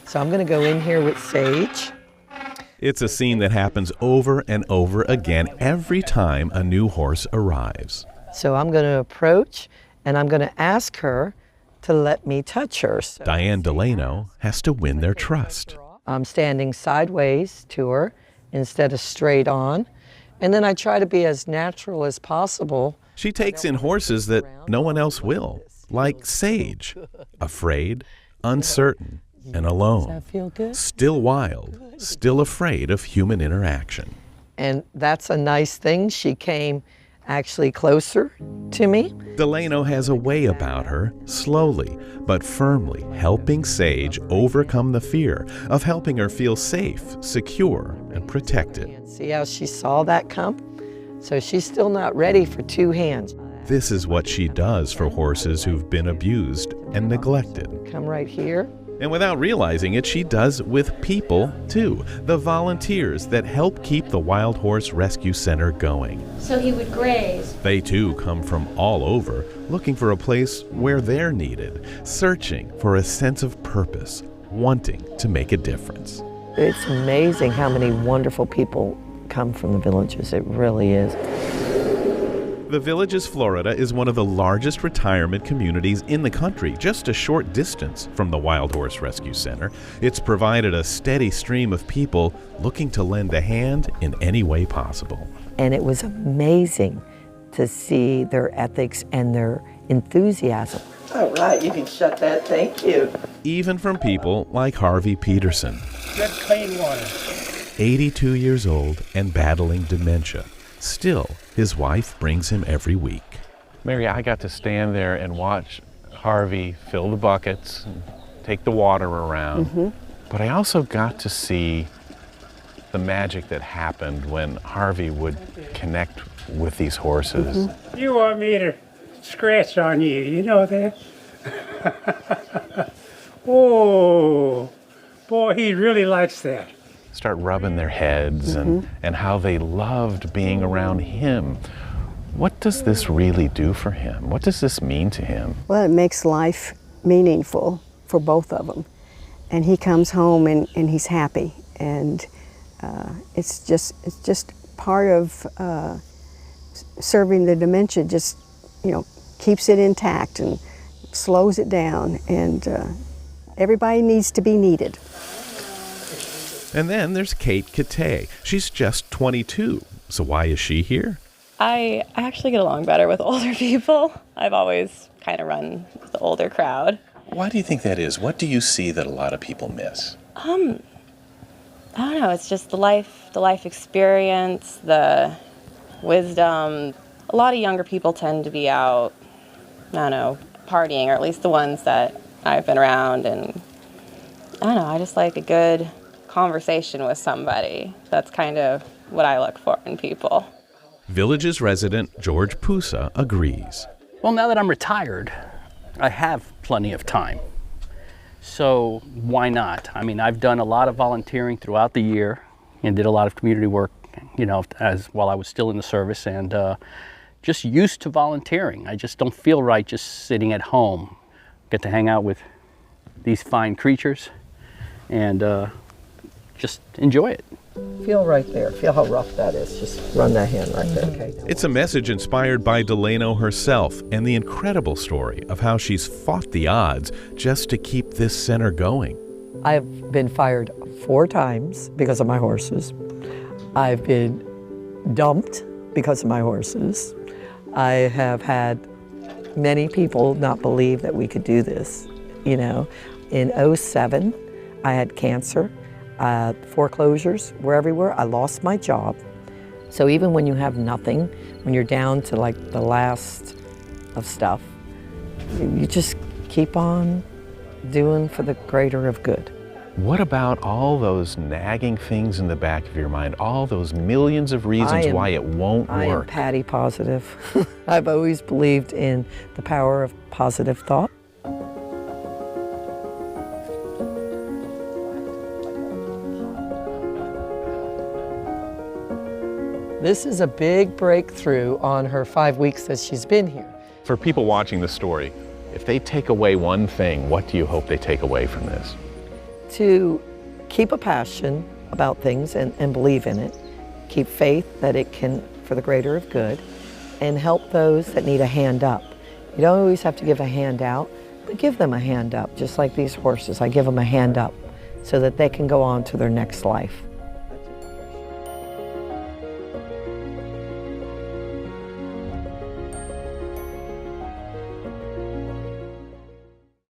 So I'm going to go in here with Sage. It's a scene that happens over and over again every time a new horse arrives. So I'm going to approach and I'm going to ask her to let me touch her. So Diane Delano has to win their trust. I'm standing sideways to her instead of straight on. And then I try to be as natural as possible. She takes in horses that no one else will, like Sage, afraid, uncertain, and alone. Does that feel good? Still wild, still afraid of human interaction. And that's a nice thing. She came actually closer to me. Delano has a way about her, slowly but firmly helping Sage overcome the fear of helping her feel safe, secure, and protected. See how she saw that come? So she's still not ready for two hands. This is what she does for horses who've been abused and neglected. Come right here. And without realizing it, she does with people, too. The volunteers that help keep the Wild Horse Rescue Center going. So he would graze. They, too, come from all over, looking for a place where they're needed, searching for a sense of purpose, wanting to make a difference. It's amazing how many wonderful people come from the villages. It really is. The Villages, Florida is one of the largest retirement communities in the country, just a short distance from the Wild Horse Rescue Center. It's provided a steady stream of people looking to lend a hand in any way possible. And it was amazing to see their ethics and their enthusiasm. All right, you can shut that. Thank you. Even from people like Harvey Peterson. Good, clean water. 82 years old and battling dementia. Still, his wife brings him every week. Mary, I got to stand there and watch Harvey fill the buckets, and take the water around. But I also got to see the magic that happened when Harvey would connect with these horses. You want me to scratch on you, you know that? Oh, boy, he really likes that. Start rubbing their heads and how they loved being around him. What does this really do for him? What does this mean to him? Well, it makes life meaningful for both of them. And he comes home and he's happy. And it's just part of serving the dementia, just, you know, keeps it intact and slows it down. And everybody needs to be needed. And then there's Kate Katay. She's just 22. So why is she here? I actually get along better with older people. I've always kind of run with the older crowd. Why do you think that is? What do you see that a lot of people miss? I don't know. It's just the life experience, the wisdom. A lot of younger people tend to be out, I don't know, partying, or at least the ones that I've been around. And I don't know, I just like a good conversation with somebody. That's kind of what I look for in people. Villages resident George Pusa agrees. Well, now that I'm retired, I have plenty of time. So why not? I mean, I've done a lot of volunteering throughout the year and did a lot of community work, you know, while I was still in the service, and just used to volunteering. I just don't feel right just sitting at home. Get to hang out with these fine creatures and just enjoy it. Feel right there. Feel how rough that is. Just run that hand right there, okay? It's a message inspired by Delano herself and the incredible story of how she's fought the odds just to keep this center going. I've been fired 4 times because of my horses. I've been dumped because of my horses. I have had many people not believe that we could do this. You know, in '07, I had cancer. Foreclosures were everywhere. I lost my job. So even when you have nothing, when you're down to like the last of stuff, you just keep on doing for the greater of good. What about all those nagging things in the back of your mind, all those millions of reasons why it won't work? I am Patty positive. I've always believed in the power of positive thought. This is a big breakthrough on her 5 weeks that she's been here. For people watching the story, if they take away one thing, what do you hope they take away from this? to keep a passion about things and believe in it, keep faith that it can, for the greater of good, and help those that need a hand up. You don't always have to give a hand out, but give them a hand up, just like these horses. I give them a hand up so that they can go on to their next life.